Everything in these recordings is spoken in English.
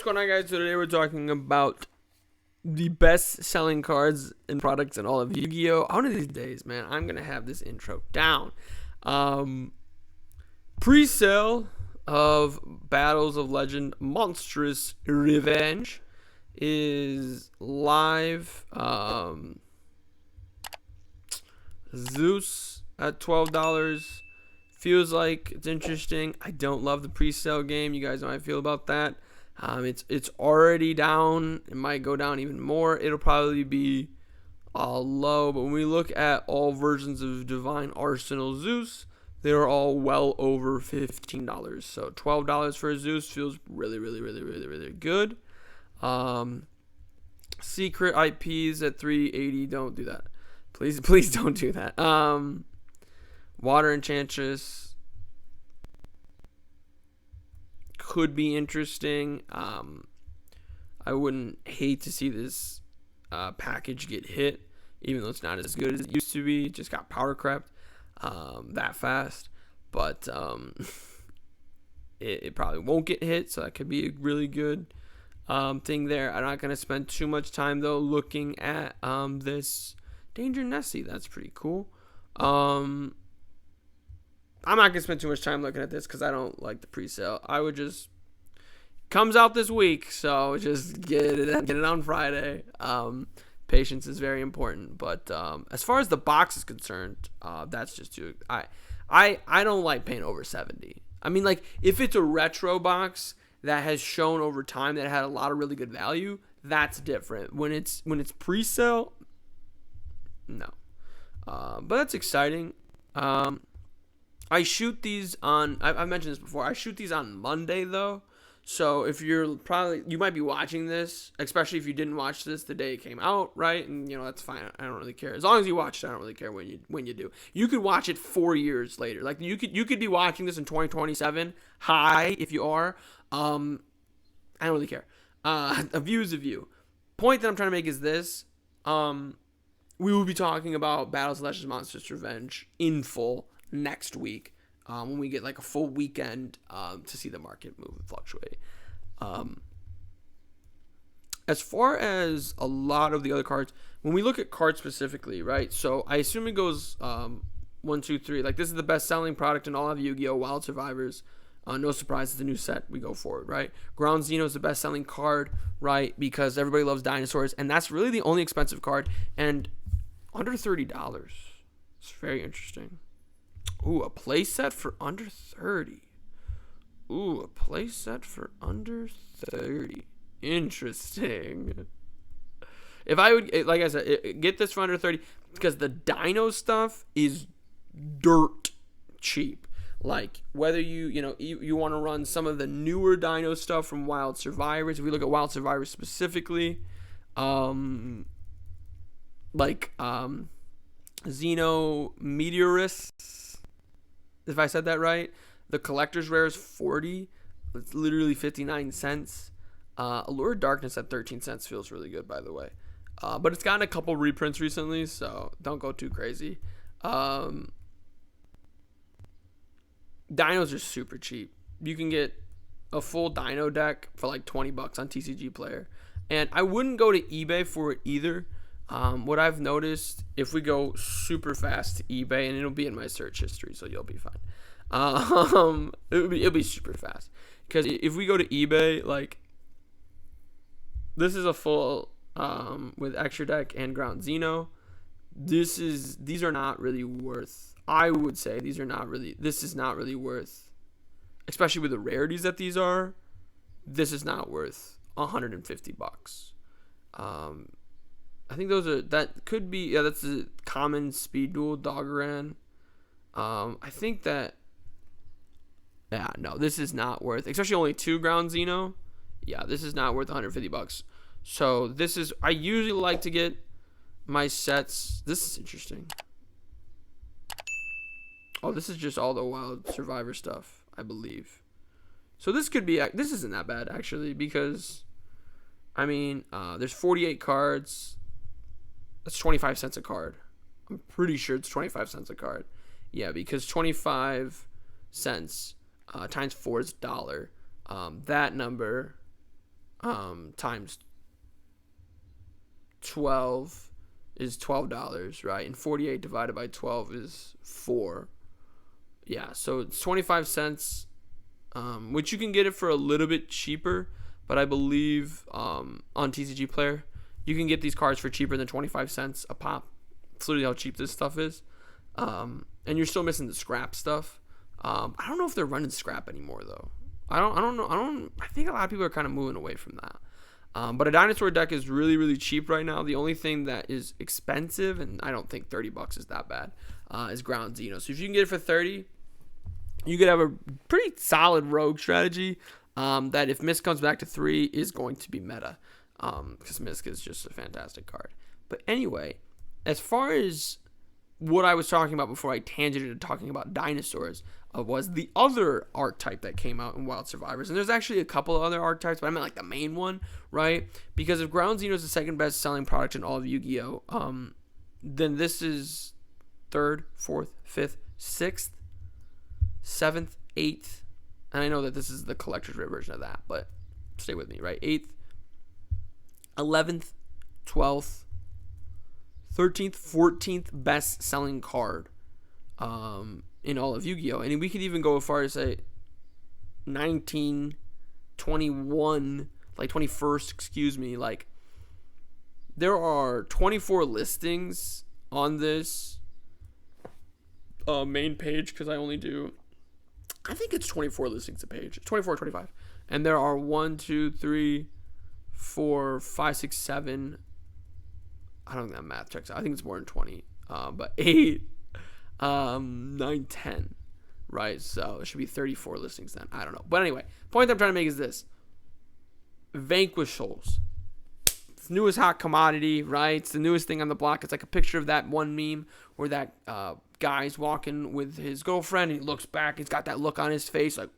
going on, guys? So today we're talking about the best-selling cards and products in all of Yu-Gi-Oh! One of these days, man, I'm going to have this intro down. Pre-sale of Battles of Legend Monstrous Revenge is live. Zeus at $12. Feels like it's interesting. I don't love the pre-sale game. You guys know how I feel about that. It's already down. It might go down even more. It'll probably be low. But when we look at all versions of Divine Arsenal Zeus, they're all well over $15. So $12 for a Zeus feels really, really, really, really, really good. Secret IPs at $380. Don't do that. Please don't do that. Water Enchantress could be interesting. I wouldn't hate to see this package get hit, even though it's not as good as it used to be. It just got power crept that fast. But it probably won't get hit, so that could be a really good thing there. I'm not going to spend too much time, though, looking at this Danger Nessie. That's pretty cool. I'm not going to spend too much time looking at this because I don't like the pre-sale. I would just... Comes out this week, so just get it on Friday. Patience is very important. But as far as the box is concerned, that's just too... I don't like paying over $70. I mean, like, if it's a retro box that has shown over time that it had a lot of really good value, that's different. When it's pre-sale, no. But that's exciting. I shoot these on, I've mentioned this before, I shoot these on Monday, though. So if you might be watching this, especially if you didn't watch this the day it came out, right? And, that's fine. I don't really care. As long as you watch it, I don't really care when you do. You could watch it 4 years later. Like, you could be watching this in 2027. Hi, if you are. I don't really care. A view is a view. Point that I'm trying to make is this. We will be talking about Battles of Legends Monstrous Revenge in full next week, when we get like a full weekend to see the market move and fluctuate. As far as a lot of the other cards, when we look at cards specifically, right? So I assume it goes 1, 2, 3. Like, this is the best selling product in all of Yu-Gi-Oh! Wild Survivors. No surprise, it's a new set. We go forward, right? Ground Zeno is the best selling card, right? Because everybody loves dinosaurs, and that's really the only expensive card, and under $30. It's very interesting. Ooh, a play set for under 30. Ooh, a play set for under 30. Interesting. If I would, like I said, get this for under 30, because the dino stuff is dirt cheap. Like, whether you want to run some of the newer dino stuff from Wild Survivors. If we look at Wild Survivors specifically, Xeno Meteorus, if I said that right. The collector's rare is 40. It's literally 59 cents. Allure Darkness at 13 cents feels really good, by the way. But it's gotten a couple reprints recently, so don't go too crazy. Dinos are super cheap. You can get a full dino deck for like $20 on TCG Player. And I wouldn't go to eBay for it either. What I've noticed, if we go super fast to eBay, and it'll be in my search history, so you'll be fine. It'll be super fast, because if we go to eBay, like, this is a full with extra deck and Ground Zeno. These are not really worth. I would say this is not really worth, especially with the rarities that these are. This is not worth $150. I think that could be, that's a common speed duel Doggeran. I think that, no, this is not worth, especially only 2 Ground Zeno. Yeah, this is not worth $150. So I usually like to get my sets. This is interesting. Oh, this is just all the Wild Survivor stuff, I believe. So this isn't that bad, actually, because, I mean, there's 48 cards. That's 25 cents a card. I'm pretty sure it's 25 cents a card. Yeah, because 25 cents times 4 is $1. That number times 12 is $12, right? And 48 divided by 12 is 4. Yeah, so it's 25 cents, which you can get it for a little bit cheaper, but I believe on TCG Player, you can get these cards for cheaper than 25 cents a pop. It's literally how cheap this stuff is. And you're still missing the scrap stuff. I don't know if they're running scrap anymore, though. I don't know. I think a lot of people are kind of moving away from that. But a dinosaur deck is really, really cheap right now. The only thing that is expensive, and I don't think $30 is that bad, is Ground Zeno. So if you can get it for 30, you could have a pretty solid rogue strategy that if Misk comes back to 3 is going to be meta. Because Misk is just a fantastic card. But anyway, as far as what I was talking about before I tangented to talking about dinosaurs, was the other archetype that came out in Wild Survivors. And there's actually a couple of other archetypes, but I meant like the main one, right? Because if Ground Zeno is the second best selling product in all of Yu-Gi-Oh, then this is 3rd, 4th, 5th, 6th, 7th, 8th. And I know that this is the collector's rare version of that, but stay with me, right? 8th, 11th, 12th, 13th, 14th best selling card in all of Yu-Gi-Oh! And we could even go as far as say 19, 21, like 21st, excuse me. Like, there are 24 listings on this main page, because I only do, I think it's 24 listings a page. It's 24, 25. And there are 1, 2, 3, 4, 5, 6, 7. I don't think that math checks out. I think it's more than 20. But 8, 9, 10. Right? So it should be 34 listings then. I don't know. But anyway, point I'm trying to make is this. Vanquish Souls. It's the newest hot commodity, right? It's the newest thing on the block. It's like a picture of that one meme where that guy's walking with his girlfriend and he looks back. He's got that look on his face, like,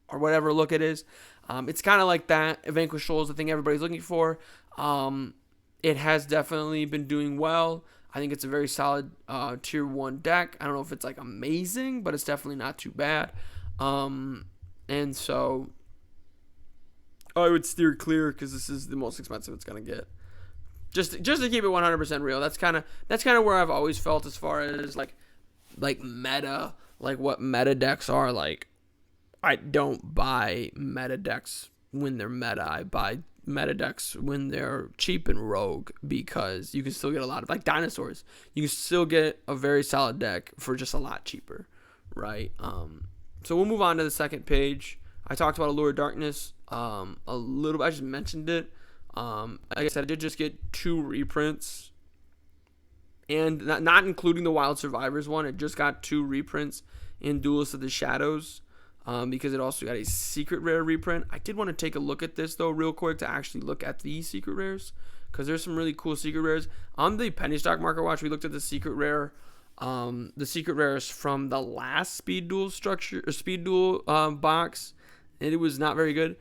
or whatever look it is. It's kind of like that. Vanquish Souls, the thing everybody's looking for. It has definitely been doing well. I think it's a very solid tier 1 deck. I don't know if it's like amazing, but it's definitely not too bad. And so I would steer clear because this is the most expensive it's gonna get. Just to keep it 100% real. That's kind of where I've always felt as far as like meta, like what meta decks are. Like, I don't buy meta decks when they're meta. I buy meta decks when they're cheap and rogue, because you can still get a lot of, like dinosaurs, you can still get a very solid deck for just a lot cheaper, right? So we'll move on to the second page. I talked about Allure of Darkness a little bit. I just mentioned it. Like I said, I did just get 2 reprints, and not including the Wild Survivors one. It just got 2 reprints in Duelist of the Shadows. Because it also got a secret rare reprint. I did want to take a look at this, though, real quick, to actually look at these secret rares, because there's some really cool secret rares. On the Penny Stock Market Watch, we looked at the secret rares from the last Speed Duel box, and it was not very good.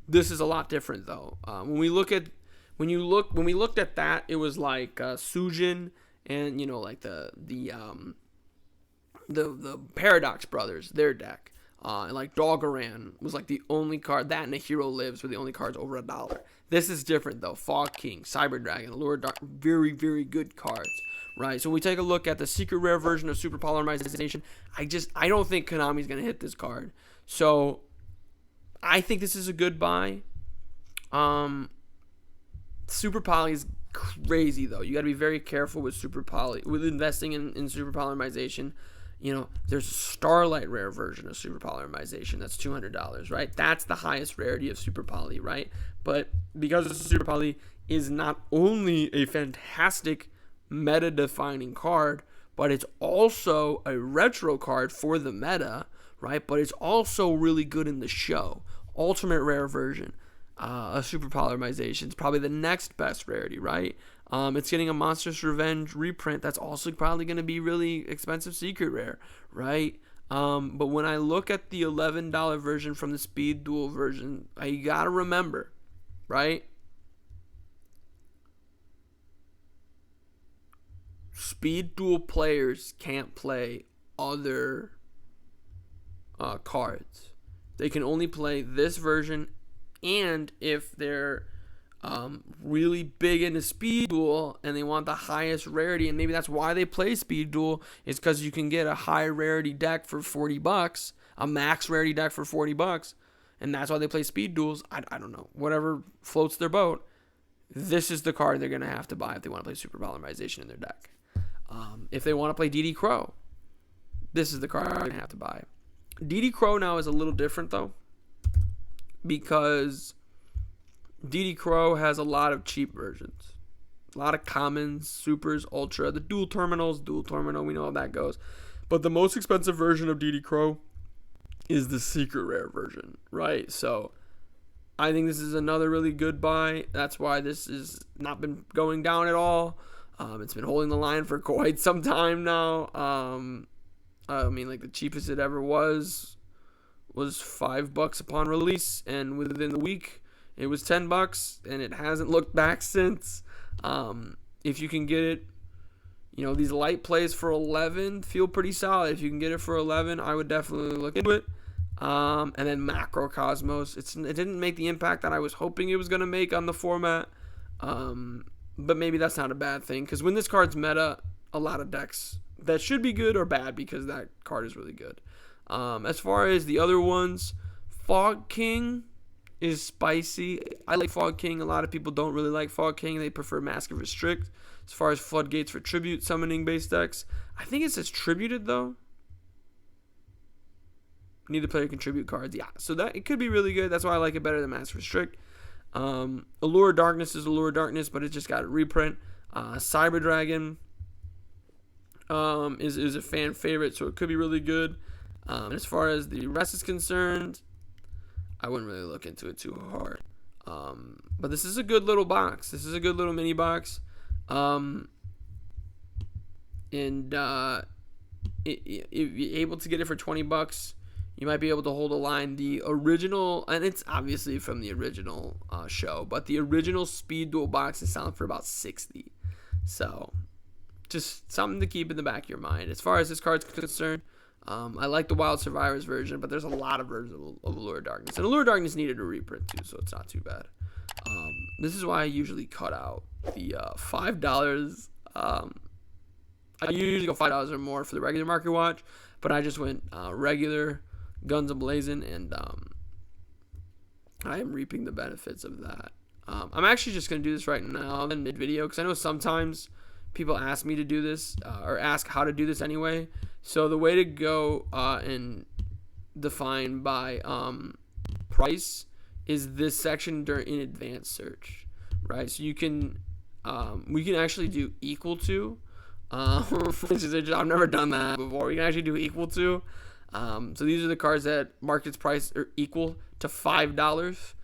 This is a lot different, though. When we looked at that, it was like Sujin and, you know, like the Paradox Brothers, their deck. And like Doggeran was like the only card, that and A Hero Lives were the only cards over $1. This is different though. Fog King, Cyber Dragon, Allure Dark, very, very good cards, right? So we take a look at the secret rare version of Super Polymerization. I don't think Konami's going to hit this card. So I think this is a good buy. Super Poly is crazy though. You got to be very careful with Super Poly, with investing in Super Polymerization. You know, there's a Starlight rare version of Super Polymerization that's $200, right? That's the highest rarity of Super Poly, right? But because Super Poly is not only a fantastic meta-defining card, but it's also a retro card for the meta, right? But it's also really good in the show. Ultimate rare version of Super Polymerization is probably the next best rarity, right? It's getting a Monstrous Revenge reprint. That's also probably going to be really expensive secret rare, right? But when I look at the $11 version from the Speed Duel version, you got to remember, right? Speed Duel players can't play other cards. They can only play this version And if they're really big into Speed Duel and they want the highest rarity, and maybe that's why they play Speed Duel, is because you can get a high rarity deck for $40, a max rarity deck for $40, and that's why they play Speed Duels. I don't know, whatever floats their boat. This is the card they're going to have to buy if they want to play Super Polymerization in their deck. If they want to play DD Crow, this is the card they're going to have to buy. DD Crow now is a little different, though, because DD Crow has a lot of cheap versions. A lot of commons, supers, ultra, the dual terminal, we know how that goes. But the most expensive version of DD Crow is the secret rare version, right? So I think this is another really good buy. That's why this has not been going down at all. It's been holding the line for quite some time now. I mean, like, the cheapest it ever was $5 upon release, and within the week it was $10, and it hasn't looked back since. If you can get it, these light plays for 11 feel pretty solid. If you can get it for 11, I would definitely look into it. And then Macrocosmos, it didn't make the impact that I was hoping it was going to make on the format. But maybe that's not a bad thing, because when this card's meta, a lot of decks that should be good or bad, because that card is really good. As far as the other ones, Fog King is spicy. I like Fog King. A lot of people don't really like Fog King. They prefer Mask of Restrict. As far as Floodgates for Tribute summoning base decks, I think it says Tributed, though. Neither player can tribute cards. Yeah, so that it could be really good. That's why I like it better than Mask of Restrict. Allure of Darkness is Allure of Darkness, but it just got a reprint. Cyber Dragon is a fan favorite, so it could be really good. As far as the rest is concerned, I wouldn't really look into it too hard. But this is a good little box. This is a good little mini box. And if you're able to get it for $20, you might be able to hold a line. The original, and it's obviously from the original show, but the original Speed Duel box is selling for about $60. So just something to keep in the back of your mind. As far as this card's concerned, I like the Wild Survivors version, but there's a lot of versions of Allure of Darkness. And Allure of Darkness needed a reprint too, so it's not too bad. This is why I usually cut out the $5. I usually go $5 or more for the regular Market Watch, but I just went regular Guns a-Blazing, and I am reaping the benefits of that. I'm actually just going to do this right now in mid-video, because I know sometimes people ask me to do this, or ask how to do this anyway. So the way to go and define by price is this section in advanced search, right? So you can, we can actually do equal to, which is I've never done that before. We can actually do equal to. So these are the cards that market's price are equal to $5,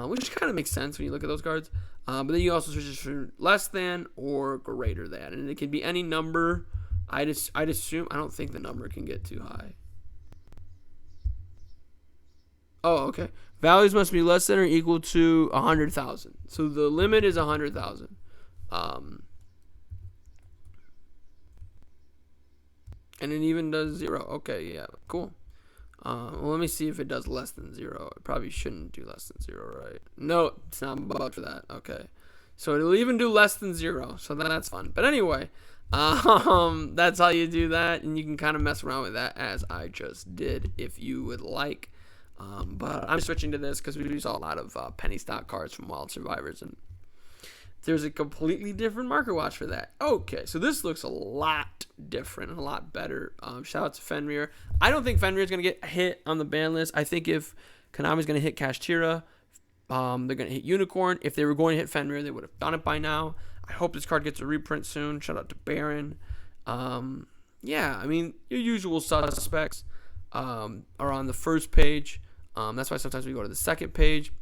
which kind of makes sense when you look at those cards. But then you also switch for less than or greater than, and it can be any number. I'd assume. I don't think the number can get too high. Oh, okay. Values must be less than or equal to 100,000. So the limit is 100,000. And it even does 0. Okay, yeah, cool. Well, let me see if it does less than 0. It probably shouldn't do less than 0, right? No, it's not about for that. Okay. So it'll even do less than 0. So that's fun. But anyway, that's how you do that. And you can kind of mess around with that as I just did if you would like. But I'm switching to this because we saw a lot of penny stock cards from Wild Survivors, and there's a completely different Market Watch for that. Okay, so this looks a lot different and a lot better. Shout out to Fenrir. I don't think Fenrir is going to get hit on the ban list. I think if Konami's going to hit Kashtira, they're going to hit Unicorn. If they were going to hit Fenrir, they would have done it by now. I hope this card gets a reprint soon. Shout out to Baron. Yeah, I mean, your usual suspects are on the first page. That's why sometimes we go to the second page.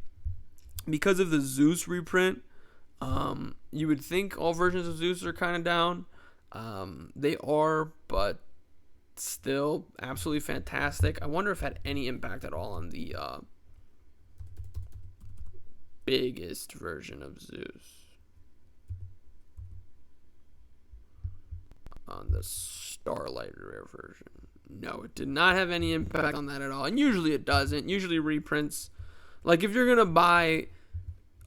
Because of the Zeus reprint, you would think all versions of Zeus are kind of down. They are, but still absolutely fantastic. I wonder if it had any impact at all on the biggest version of Zeus. On the Starlight Rare version. No, it did not have any impact on that at all. And usually it doesn't. Usually reprints Like, if you're going to buy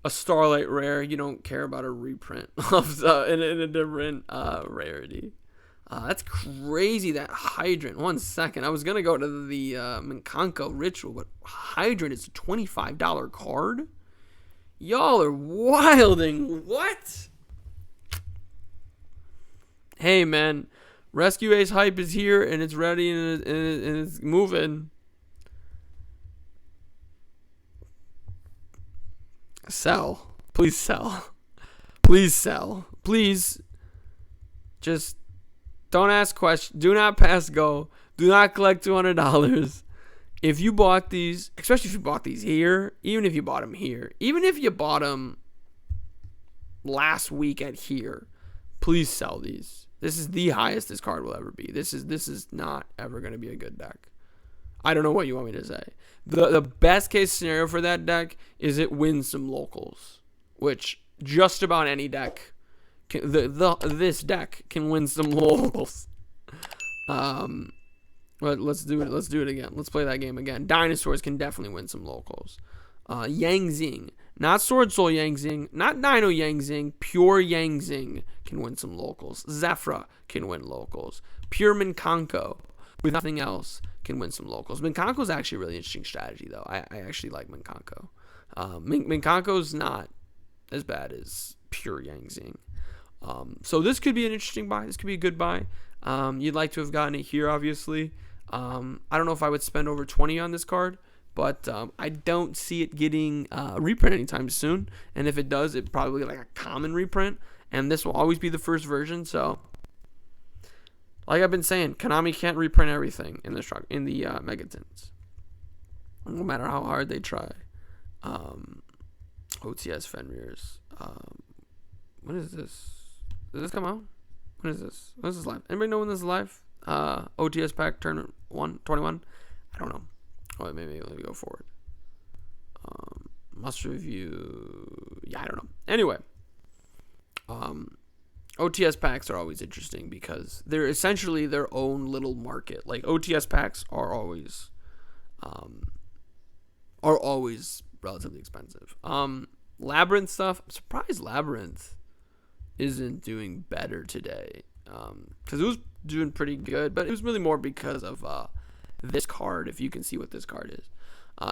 a Starlight Rare, you don't care about a reprint of in a different rarity. That's crazy, that Hydrant. 1 second. I was going to go to the Minkanko Ritual, but Hydrant is a $25 card? Y'all are wilding. What? Hey, man. Rescue Ace hype is here, and it's ready, and it's moving. Sell. Please sell. Please sell. Please. Just don't ask questions. Do not pass go. Do not collect $200. If you bought these, especially if you bought these here, even if you bought them here, even if you bought them last week at here, please sell these. This is the highest this card will ever be. This is not ever going to be a good deck. I don't know what you want me to say. The best case scenario for that deck is it wins some locals, which just about any deck, this deck can win some locals. But let's do it. Let's do it again. Let's play that game again. Dinosaurs can definitely win some locals. Yang Zing, not Sword Soul Yang Zing, not Dino Yang Zing, pure Yang Zing can win some locals. Zephyra can win locals. Pure Minkanko, with nothing else, can win some locals. Minkanko is actually a really interesting strategy, though. I actually like Minkanko. Minkanko's not as bad as pure Yang Zing. So this could be an interesting buy. This could be a good buy. You'd like to have gotten it here, obviously. I don't know if I would spend over 20 on this card, but I don't see it getting a reprint anytime soon. And if it does, it probably like a common reprint. And this will always be the first version. So, like I've been saying, Konami can't reprint everything in the Megatons, no matter how hard they try. OTS Fenrir's. When is this? Did this come out? When is this? When is this live? Anybody know when this is live? OTS Pack Tournament 21? I don't know. Oh, maybe let me go forward. Must review. Yeah, I don't know. Anyway, OTS packs are always interesting because they're essentially their own little market. Like OTS packs are always relatively expensive. Labyrinth stuff. I'm surprised Labyrinth isn't doing better today. Because it was doing pretty good, but it was really more because of this card, if you can see what this card is,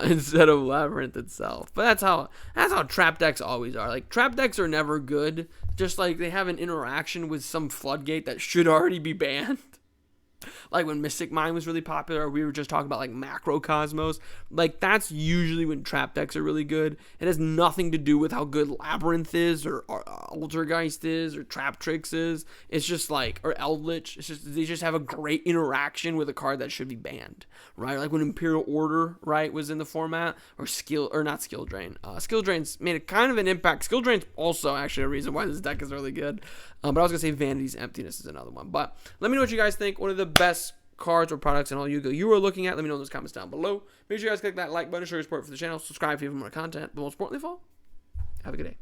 instead of Labyrinth itself. But that's how trap decks always are. Like, trap decks are never good, just like they have an interaction with some floodgate that should already be banned. Like when Mystic Mine was really popular, or we were just talking about like Macrocosmos. Like, that's usually when trap decks are really good. It has nothing to do with how good Labyrinth is, or Altergeist is, or Trap Tricks is. It's just like, or Eldritch. It's just, they just have a great interaction with a card that should be banned, right? Like when Imperial Order, right, was in the format, or not Skill Drain. Skill Drain's made a kind of an impact. Skill Drain's also actually a reason why this deck is really good. But I was gonna say Vanity's Emptiness is another one. But let me know what you guys think. One of the best cards or products in all Yu-Gi-Oh! You are looking at. Let me know in those comments down below. Make sure you guys click that like button, show your support for the channel, subscribe if you have more content. But most importantly of all, have a good day.